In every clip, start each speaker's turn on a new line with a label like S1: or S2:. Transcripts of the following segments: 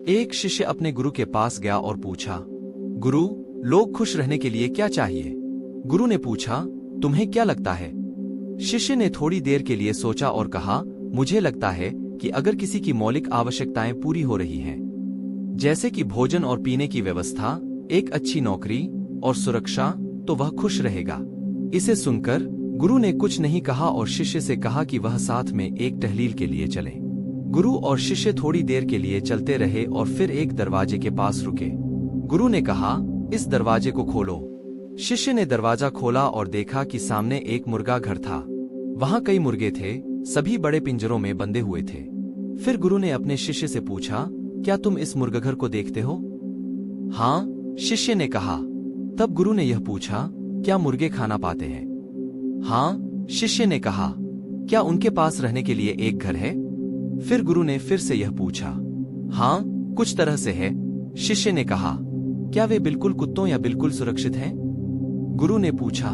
S1: एक शिष्य अपने गुरु के पास गया और पूछा, गुरु, लोग खुश रहने के लिए क्या चाहिए? गुरु ने पूछा, तुम्हें क्या लगता है? शिष्य ने थोड़ी देर के लिए सोचा और कहा, मुझे लगता है कि अगर किसी की मौलिक आवश्यकताएं पूरी हो रही हैं, जैसे कि भोजन और पीने की व्यवस्था, एक अच्छी नौकरी और सुरक्षा, तो वह खुश रहेगा। इसे सुनकर गुरु ने कुछ नहीं कहा और शिष्य से कहा कि वह साथ में एक टहलील के लिए चले। गुरु और शिष्य थोड़ी देर के लिए चलते रहे और फिर एक दरवाजे के पास रुके। गुरु ने कहा, इस दरवाजे को खोलो। शिष्य ने दरवाजा खोला और देखा कि सामने एक मुर्गा घर था। वहां कई मुर्गे थे, सभी बड़े पिंजरों में बंधे हुए थे। फिर गुरु ने अपने शिष्य से पूछा, क्या तुम इस मुर्गाघर को देखते हो? हाँ, शिष्य ने कहा। तब गुरु ने यह पूछा, क्या मुर्गे खाना पाते हैं? हाँ, शिष्य ने कहा। क्या उनके पास रहने के लिए एक घर है? फिर गुरु ने फिर से यह पूछा। हाँ, कुछ तरह से है, शिष्य ने कहा। क्या वे बिल्कुल कुत्तों या बिल्कुल सुरक्षित हैं? गुरु ने पूछा।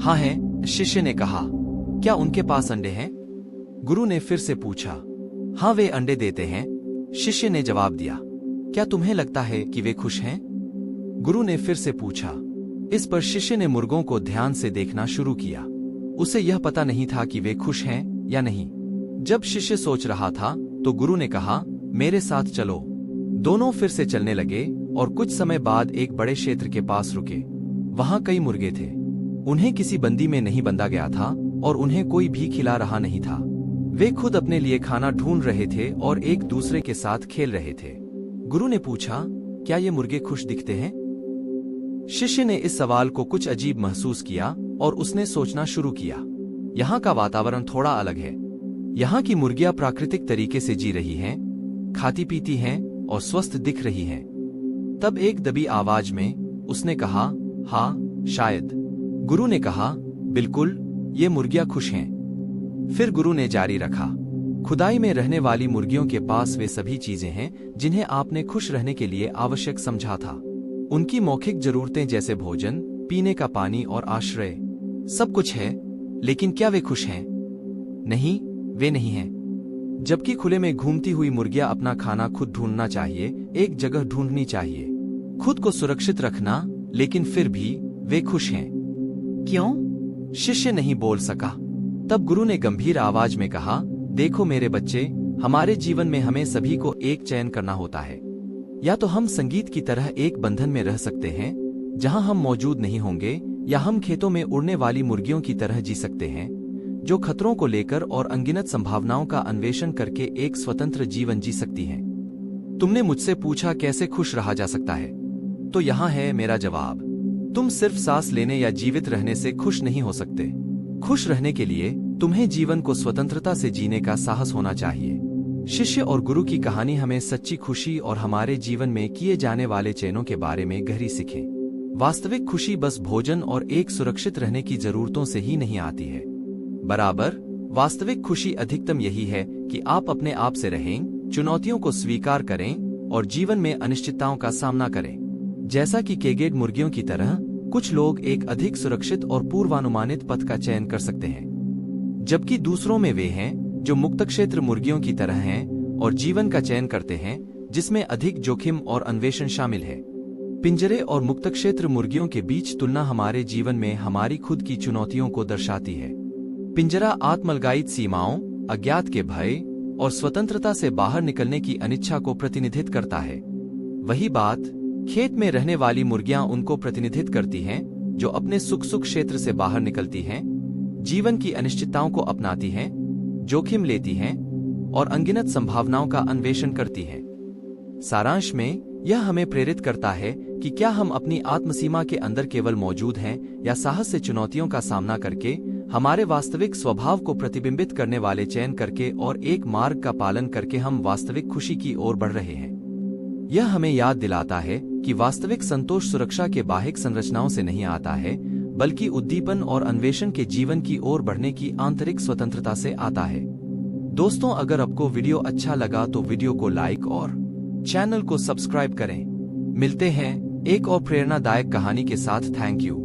S1: हाँ है, शिष्य ने कहा। क्या उनके पास अंडे हैं? गुरु ने फिर से पूछा। हाँ, वे अंडे देते हैं, शिष्य ने जवाब दिया। क्या तुम्हें लगता है कि वे खुश हैं? गुरु ने फिर से पूछा। इस पर शिष्य ने मुर्गों को ध्यान से देखना शुरू किया। उसे यह पता नहीं था कि वे खुश हैं या नहीं। जब शिष्य सोच रहा था तो गुरु ने कहा, मेरे साथ चलो। दोनों फिर से चलने लगे और कुछ समय बाद एक बड़े क्षेत्र के पास रुके। वहां कई मुर्गे थे। उन्हें किसी बंदी में नहीं बंधा गया था और उन्हें कोई भी खिला रहा नहीं था। वे खुद अपने लिए खाना ढूंढ रहे थे और एक दूसरे के साथ खेल रहे थे। गुरु ने पूछा, क्या ये मुर्गे खुश दिखते हैं? शिष्य ने इस सवाल को कुछ अजीब महसूस किया और उसने सोचना शुरू किया। यहाँ का वातावरण थोड़ा अलग है। यहाँ की मुर्गियां प्राकृतिक तरीके से जी रही हैं, खाती पीती हैं और स्वस्थ दिख रही हैं। तब एक दबी आवाज में उसने कहा, हाँ, शायद। गुरु ने कहा, बिल्कुल, ये मुर्गियां खुश हैं। फिर गुरु ने जारी रखा, खुदाई में रहने वाली मुर्गियों के पास वे सभी चीजें हैं जिन्हें आपने खुश रहने के लिए आवश्यक समझा था। उनकी मौखिक जरूरतें जैसे भोजन, पीने का पानी और आश्रय, सब कुछ है, लेकिन क्या वे खुश हैं? नहीं, वे नहीं हैं। जबकि खुले में घूमती हुई मुर्गियां अपना खाना खुद ढूंढना चाहिए, एक जगह ढूंढनी चाहिए, खुद को सुरक्षित रखना, लेकिन फिर भी वे खुश हैं। क्यों? शिष्य नहीं बोल सका। तब गुरु ने गंभीर आवाज में कहा, देखो मेरे बच्चे, हमारे जीवन में हमें सभी को एक चयन करना होता है। या तो हम संगीत की तरह एक बंधन में रह सकते हैं जहां हम मौजूद नहीं होंगे, या हम खेतों में उड़ने वाली मुर्गियों की तरह जी सकते हैं जो खतरों को लेकर और अनगिनत संभावनाओं का अन्वेषण करके एक स्वतंत्र जीवन जी सकती हैं। तुमने मुझसे पूछा कैसे खुश रहा जा सकता है, तो यहाँ है मेरा जवाब। तुम सिर्फ सांस लेने या जीवित रहने से खुश नहीं हो सकते। खुश रहने के लिए तुम्हें जीवन को स्वतंत्रता से जीने का साहस होना चाहिए। शिष्य और गुरु की कहानी हमें सच्ची खुशी और हमारे जीवन में किए जाने वाले चयनों के बारे में गहरी सीखे। वास्तविक खुशी बस भोजन और एक सुरक्षित रहने की जरूरतों से ही नहीं आती है। बराबर, वास्तविक खुशी अधिकतम यही है कि आप अपने आप से रहें, चुनौतियों को स्वीकार करें और जीवन में अनिश्चितताओं का सामना करें। जैसा कि केगेड मुर्गियों की तरह, कुछ लोग एक अधिक सुरक्षित और पूर्वानुमानित पथ का चयन कर सकते हैं, जबकि दूसरों में वे हैं जो मुक्त क्षेत्र मुर्गियों की तरह हैं और जीवन का चयन करते हैं जिसमें अधिक जोखिम और अन्वेषण शामिल है। पिंजरे और मुक्त क्षेत्र मुर्गियों के बीच तुलना हमारे जीवन में हमारी खुद की चुनौतियों को दर्शाती है। पिंजरा आत्मलगायित सीमाओं, अज्ञात के भय और स्वतंत्रता से बाहर निकलने की अनिच्छा को प्रतिनिधित्व करता है। वही बात खेत में रहने वाली मुर्गियां उनको प्रतिनिधित्व करती हैं जो अपने सुख क्षेत्र से बाहर निकलती हैं, जीवन की अनिश्चितताओं को अपनाती हैं, जोखिम लेती हैं और अनगिनत संभावनाओं का अन्वेषण करती हैं। सारांश में यह हमें प्रेरित करता है कि क्या हम अपनी आत्मसीमा के अंदर केवल मौजूद हैं या साहस से चुनौतियों का सामना करके, हमारे वास्तविक स्वभाव को प्रतिबिंबित करने वाले चयन करके और एक मार्ग का पालन करके हम वास्तविक खुशी की ओर बढ़ रहे हैं। यह हमें याद दिलाता है कि वास्तविक संतोष सुरक्षा के बाह्यिक संरचनाओं से नहीं आता है, बल्कि उद्दीपन और अन्वेषण के जीवन की ओर बढ़ने की आंतरिक स्वतंत्रता से आता है। दोस्तों, अगर आपको वीडियो अच्छा लगा तो वीडियो को लाइक और चैनल को सब्सक्राइब करें। मिलते हैं एक और प्रेरणादायक कहानी के साथ। Thank you.